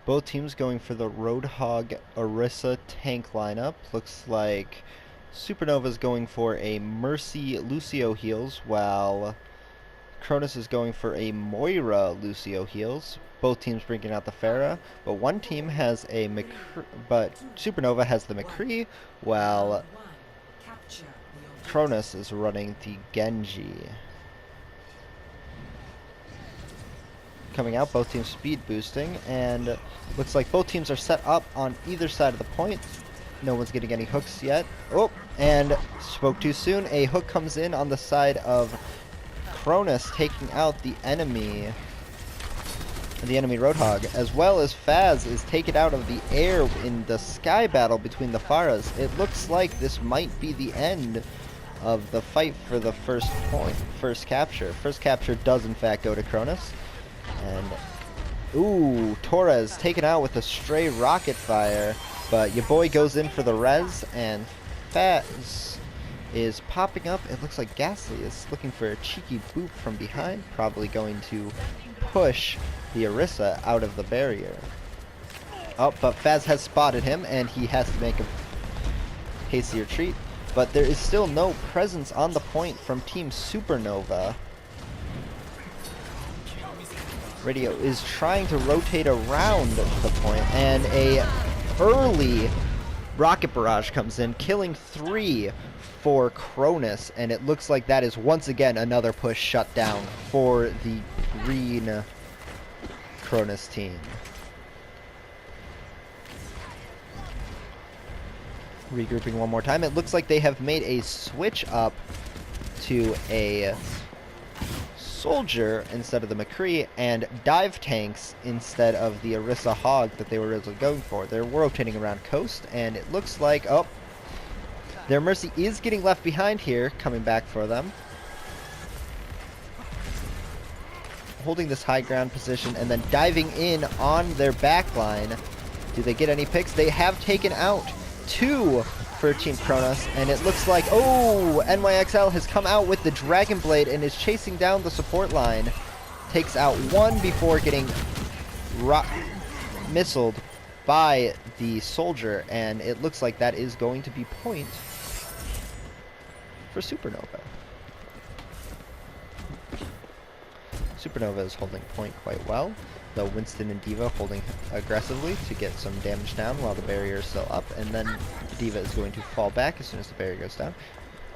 Both teams going for the Roadhog Orisa tank lineup. Looks like Supernova's going for a Mercy Lucio heals, while Cronus is going for a Moira Lucio heals. Both teams bringing out the Pharah, but one team has a but Supernova has the McCree, while Cronus is running the Genji. Coming out, both teams speed boosting, and looks like both teams are set up on either side of the point. No one's getting any hooks yet. Oh, and spoke too soon. A hook comes in on the side of Cronus, taking out the enemy Roadhog, as well as Faz is taken out of the air in the sky battle between the Pharahs. It looks like this might be the end of the fight for the first capture. First capture does in fact go to Cronus. And, ooh, Torres taken out with a stray rocket fire, but your boy goes in for the res, and Faz is popping up. It looks like Ghastly is looking for a cheeky boop from behind, probably going to push the Orisa out of the barrier. Oh, but Faz has spotted him, and he has to make a hasty retreat, but there is still no presence on the point from Team Supernova. Radio is trying to rotate around the point, and a early rocket barrage comes in, killing 3 for Cronus, and it looks like that is once again another push shut down for the green Cronus team. Regrouping one more time. It looks like they have made a switch up to a Soldier instead of the McCree, and dive tanks instead of the Orisa Hog that they were originally going for. They're rotating around coast, and it looks like, oh, their Mercy is getting left behind here, coming back for them. Holding this high ground position and then diving in on their backline. Do they get any picks? They have taken out 2 for Team Cronus, and it looks like, oh, NYXL has come out with the Dragon Blade and is chasing down the support line. Takes out 1 before getting missiled by the Soldier, and it looks like that is going to be point for Supernova. Supernova is holding point quite well, though Winston and D.Va holding aggressively to get some damage down while the barrier is still up, and then D.Va is going to fall back as soon as the barrier goes down.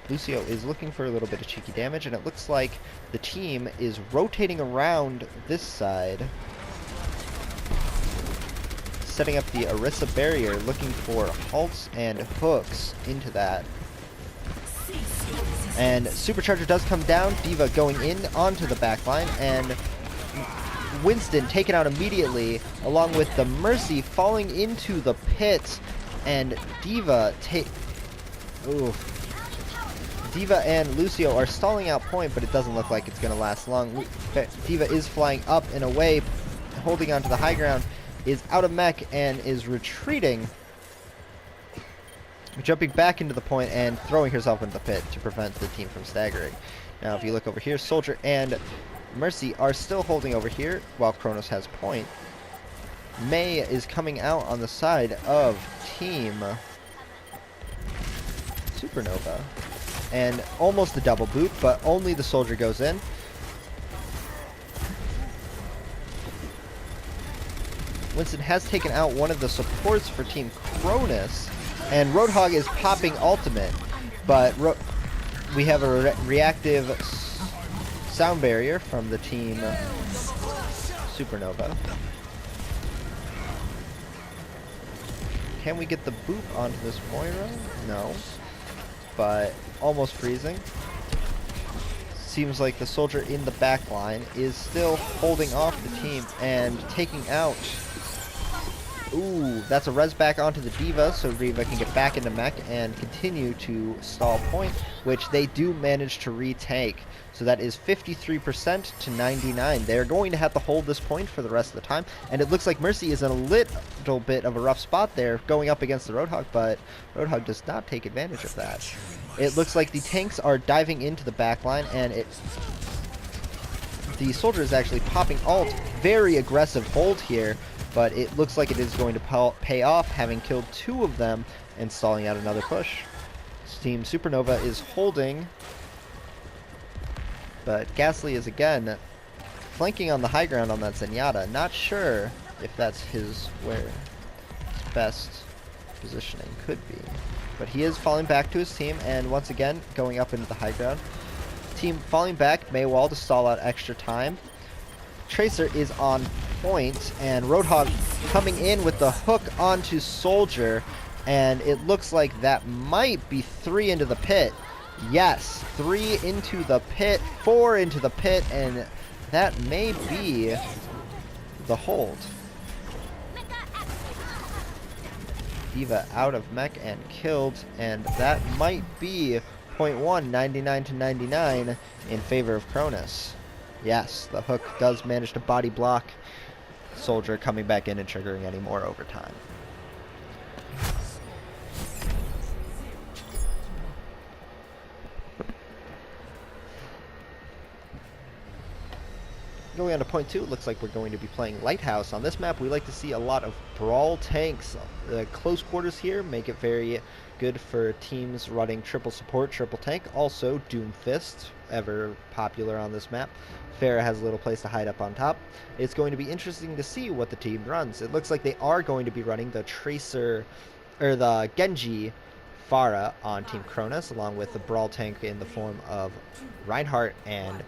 Lucio is looking for a little bit of cheeky damage, and it looks like the team is rotating around this side, setting up the Orisa barrier, looking for halts and hooks into that. And Supercharger does come down, D.Va going in onto the backline, and Winston taken out immediately, along with the Mercy falling into the pit, and D.Va and Lucio are stalling out point, but it doesn't look like it's going to last long. D.Va is flying up and away, holding onto the high ground, is out of mech and is retreating, jumping back into the point and throwing herself into the pit to prevent the team from staggering. Now if you look over here, Soldier and Mercy are still holding over here while Cronus has point. May is coming out on the side of Team Supernova, and almost a double boot, but only the Soldier goes in. Winston has taken out one of the supports for Team Cronus, and Roadhog is popping ultimate, but we have a reactive sound barrier from the Team Supernova. Can we get the boop onto this Moira? No, but almost freezing. Seems like the Soldier in the back line is still holding off the team and taking out. Ooh, that's a res back onto the D.Va, so D.Va can get back into mech and continue to stall point, which they do manage to retake. So that is 53% to 99. They're going to have to hold this point for the rest of the time, and it looks like Mercy is in a little bit of a rough spot there, going up against the Roadhog, but Roadhog does not take advantage of that. It looks like the tanks are diving into the back line, and The soldier is actually popping ult. Very aggressive hold here, but it looks like it is going to pay off, having killed 2 of them and stalling out another push. Team Supernova is holding, but Ghastly is again flanking on the high ground on that Zenyatta. Not sure if that's where his best positioning could be. But he is falling back to his team, and once again, going up into the high ground. Team falling back, Maywall to stall out extra time. Tracer is on point, and Roadhog coming in with the hook onto Soldier, and it looks like that might be 3 into the pit. Yes, 3 into the pit, 4 into the pit, and that may be the hold. D.Va out of mech and killed, and that might be point 1, 99 to 99 in favor of Cronus. Yes, the hook does manage to body block Soldier coming back in and triggering any more overtime. Going on to point 2, it looks like we're going to be playing Lighthouse. On this map, we like to see a lot of brawl tanks. The close quarters here make it very good for teams running triple support, triple tank. Also, Doomfist, ever popular on this map. Pharah has a little place to hide up on top. It's going to be interesting to see what the team runs. It looks like they are going to be running the Tracer, or the Genji Pharah on Team Cronus, along with the brawl tank in the form of Reinhardt and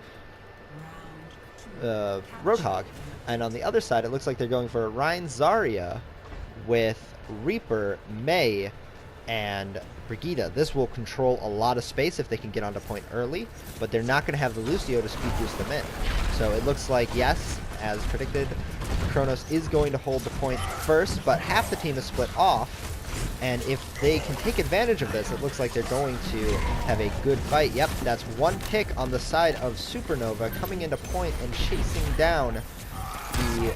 Roadhog. And on the other side, it looks like they're going for Rein Zarya with Reaper, Mei, and Brigitte. This will control a lot of space if they can get onto point early, but they're not going to have the Lucio to speed boost them in. So it looks like, yes, as predicted, Cronus is going to hold the point first, but half the team is split off. And if they can take advantage of this, it looks like they're going to have a good fight. Yep, that's 1 pick on the side of Supernova coming into point and chasing down the...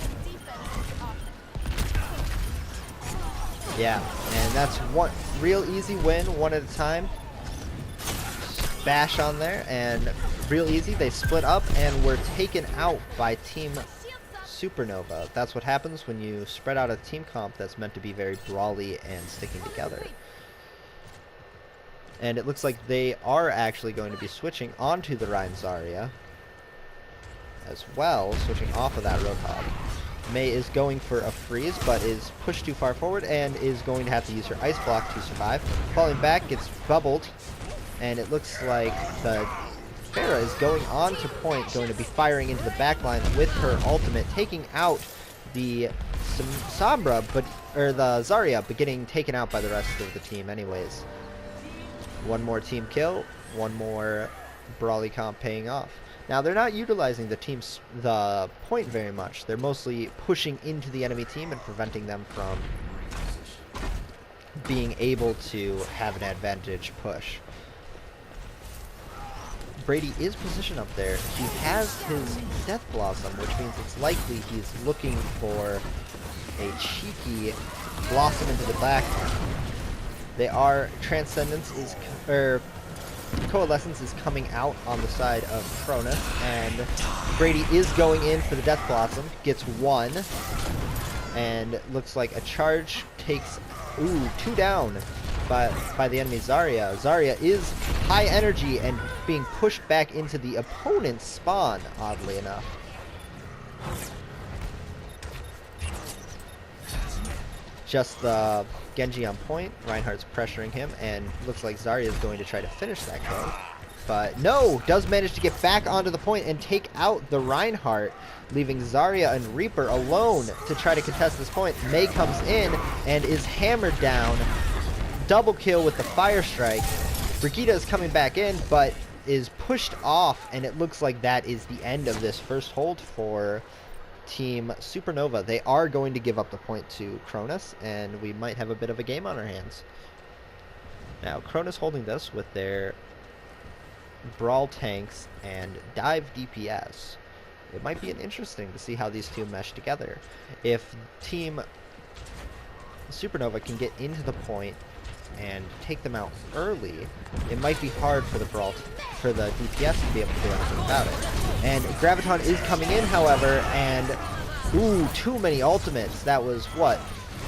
Yeah, and that's one real easy win, 1 at a time. Bash on there, and real easy. They split up and were taken out by Team Supernova. That's what happens when you spread out a team comp that's meant to be very brawly and sticking together. And it looks like they are actually going to be switching onto the Rein Zarya as well, switching off of that Roadhog. Mei is going for a freeze, but is pushed too far forward and is going to have to use her ice block to survive. Falling back, gets bubbled, and it looks like the Pharah is going on to point, going to be firing into the backline with her ultimate, taking out the Sombra, or the Zarya, but getting taken out by the rest of the team anyways. 1 more team kill, 1 more brawly comp paying off. Now, they're not utilizing the point very much. They're mostly pushing into the enemy team and preventing them from being able to have an advantage push. Brady is positioned up there. He has his Death Blossom, which means it's likely he's looking for a cheeky Blossom into the back. They are... Transcendence is... Coalescence is coming out on the side of Cronus, and Brady is going in for the Death Blossom, gets 1, and looks like a charge takes, 2 down by the enemy Zarya. Zarya is high energy and being pushed back into the opponent's spawn, oddly enough. Just the Genji on point. Reinhardt's pressuring him, and looks like Zarya is going to try to finish that kill. But no, does manage to get back onto the point and take out the Reinhardt, leaving Zarya and Reaper alone to try to contest this point. Mei comes in and is hammered down. Double kill with the Fire Strike. Brigitte is coming back in, but is pushed off, and it looks like that is the end of this first hold for Team Supernova. They are going to give up the point to Cronus, and we might have a bit of a game on our hands. Now, Cronus holding this with their Brawl tanks and Dive DPS. It might be interesting to see how these two mesh together. If Team Supernova can get into the point and take them out early, it might be hard for the DPS to be able to do anything about it. And Graviton is coming in, however, and ooh, too many ultimates. That was what?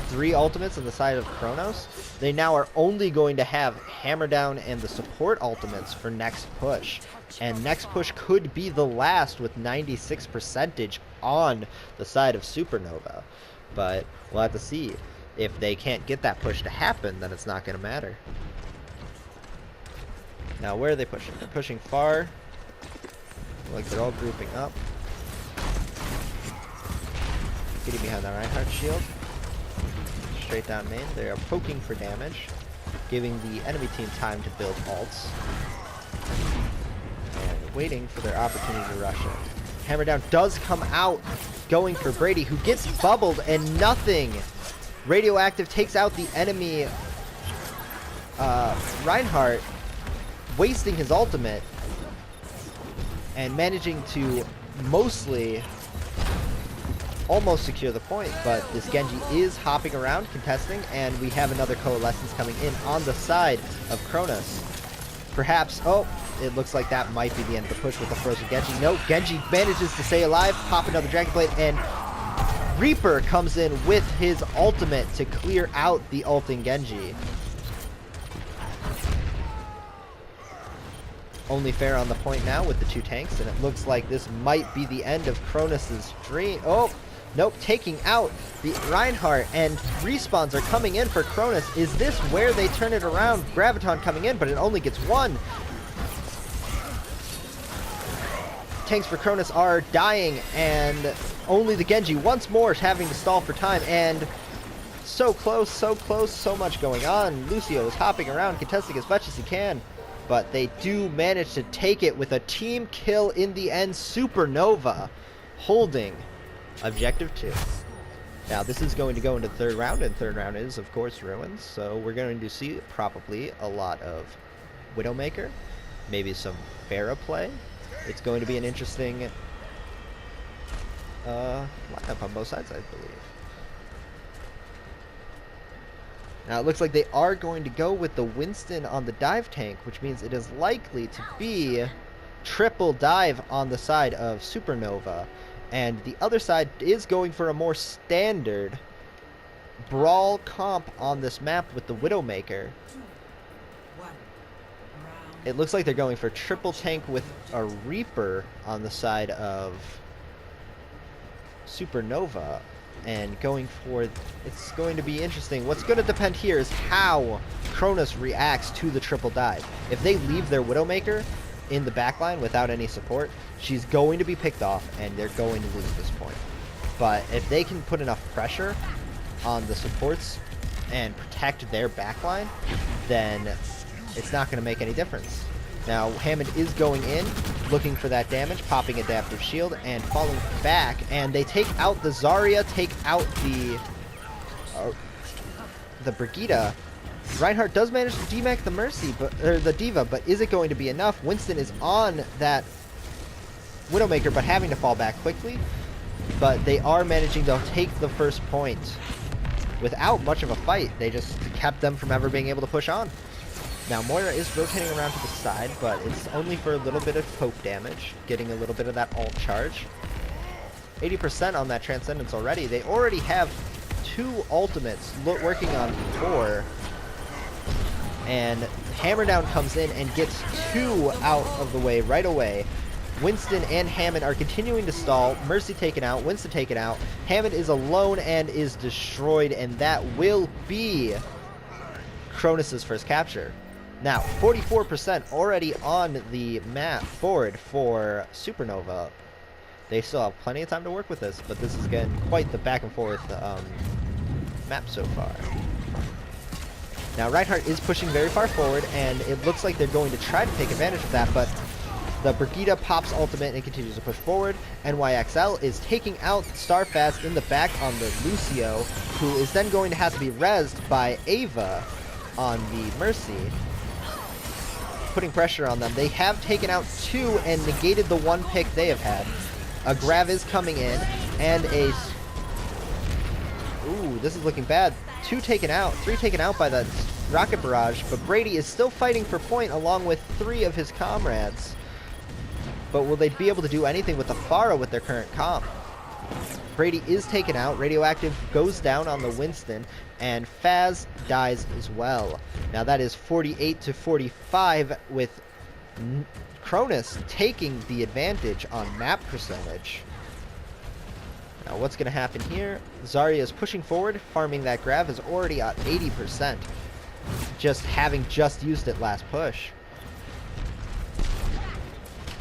3 ultimates on the side of Cronus. They now are only going to have Hammer Down and the support ultimates for next push. And next push could be the last with 96% on the side of Supernova. But we'll have to see. If they can't get that push to happen, then it's not going to matter. Now, where are they pushing? They're pushing far. Like they're all grouping up. Getting behind the Reinhardt shield. Straight down main. They are poking for damage, giving the enemy team time to build ults. And waiting for their opportunity to rush it. Hammer Down does come out, going for Brady, who gets bubbled and nothing. Radioactive takes out the enemy Reinhardt, wasting his ultimate, and managing to mostly almost secure the point, but this Genji is hopping around, contesting, and we have another Coalescence coming in on the side of Cronus. Perhaps, oh, it looks like that might be the end of the push with the frozen Genji. Nope, Genji manages to stay alive, pop another Dragon Blade, and Reaper comes in with his ultimate to clear out the ulting Genji. Only fair on the point now with the 2 tanks, and it looks like this might be the end of Cronus's dream. Oh, nope, taking out the Reinhardt, and respawns are coming in for Cronus. Is this where they turn it around? Graviton coming in, but it only gets 1. Tanks for Cronus are dying, and only the Genji once more is having to stall for time, and so close, so much going on. Lucio is hopping around, contesting as much as he can, but they do manage to take it with a team kill in the end. Supernova holding Objective 2. Now, this is going to go into the 3rd round, and 3rd round is, of course, Ruins, so we're going to see probably a lot of Widowmaker, maybe some Pharah play. It's going to be an interesting lineup on both sides, I believe. Now, it looks like they are going to go with the Winston on the dive tank, which means it is likely to be triple dive on the side of Supernova. And the other side is going for a more standard brawl comp on this map with the Widowmaker. It looks like they're going for triple tank with a Reaper on the side of Supernova. And going for, it's going to be interesting. What's going to depend here is how Cronus reacts to the triple dive. If they leave their Widowmaker in the backline without any support, she's going to be picked off and they're going to lose this point. But if they can put enough pressure on the supports and protect their backline, then it's not going to make any difference. Now, Hammond is going in, looking for that damage, popping Adaptive Shield, and falling back, and they take out the Zarya, take out the Brigitte. Reinhardt does manage to demac the Mercy, or the Diva, but is it going to be enough? Winston is on that Widowmaker, but having to fall back quickly. But they are managing to take the first point without much of a fight. They just kept them from ever being able to push on. Now, Moira is rotating around to the side, but it's only for a little bit of poke damage, getting a little bit of that ult charge. 80% on that Transcendence already. They already have 2 ultimates working on 4. And Hammer Down comes in and gets 2 out of the way right away. Winston and Hammond are continuing to stall. Mercy taken out, Winston taken out. Hammond is alone and is destroyed, and that will be Cronus's first capture. Now, 44% already on the map board for Supernova. They still have plenty of time to work with this, but this is getting quite the back and forth map so far. Now, Reinhardt is pushing very far forward, and it looks like they're going to try to take advantage of that, but the Brigitte pops ultimate and continues to push forward. NYXL is taking out Starfast in the back on the Lucio, who is then going to have to be rezzed by Ava on the Mercy, putting pressure on them. They have taken out 2 and negated the 1 pick they have had. A Grav is coming in, and a... Ooh, this is looking bad. 2 taken out, 3 taken out by the rocket barrage, but Brady is still fighting for point along with 3 of his comrades. But will they be able to do anything with the Pharah with their current comp? Brady is taken out, Radioactive goes down on the Winston, and Faz dies as well. Now that is 48 to 45 with Cronus taking the advantage on map percentage. Now what's going to happen here? Zarya is pushing forward, farming that Grav is already at 80%. Having just used it last push.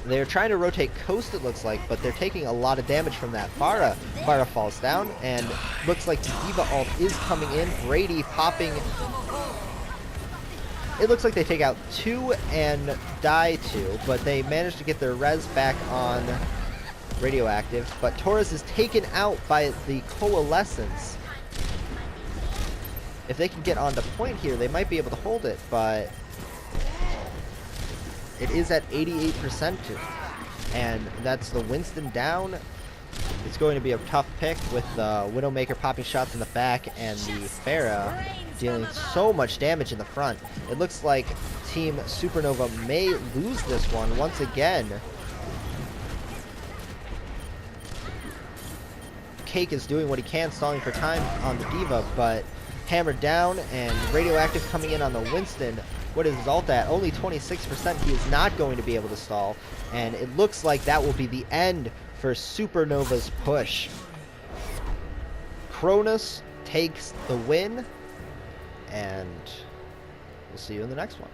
They're trying to rotate coast, it looks like, but they're taking a lot of damage from that Pharah. Pharah falls down, and looks like the D.Va ult is coming in. Brady popping. It looks like they take out 2 and die 2, but they managed to get their res back on Radioactive. But Torres is taken out by the Coalescence. If they can get on the point here, they might be able to hold it, but it is at 88%, and that's the Winston down. It's going to be a tough pick with the Widowmaker popping shots in the back and the Pharah dealing so much damage in the front. It looks like Team Supernova may lose this one once again. Cake is doing what he can, stalling for time on the D.Va, but hammered down, and Radioactive coming in on the Winston. What is his ult at? Only 26%. He is not going to be able to stall. And it looks like that will be the end for Supernova's push. Cronus takes the win. And we'll see you in the next one.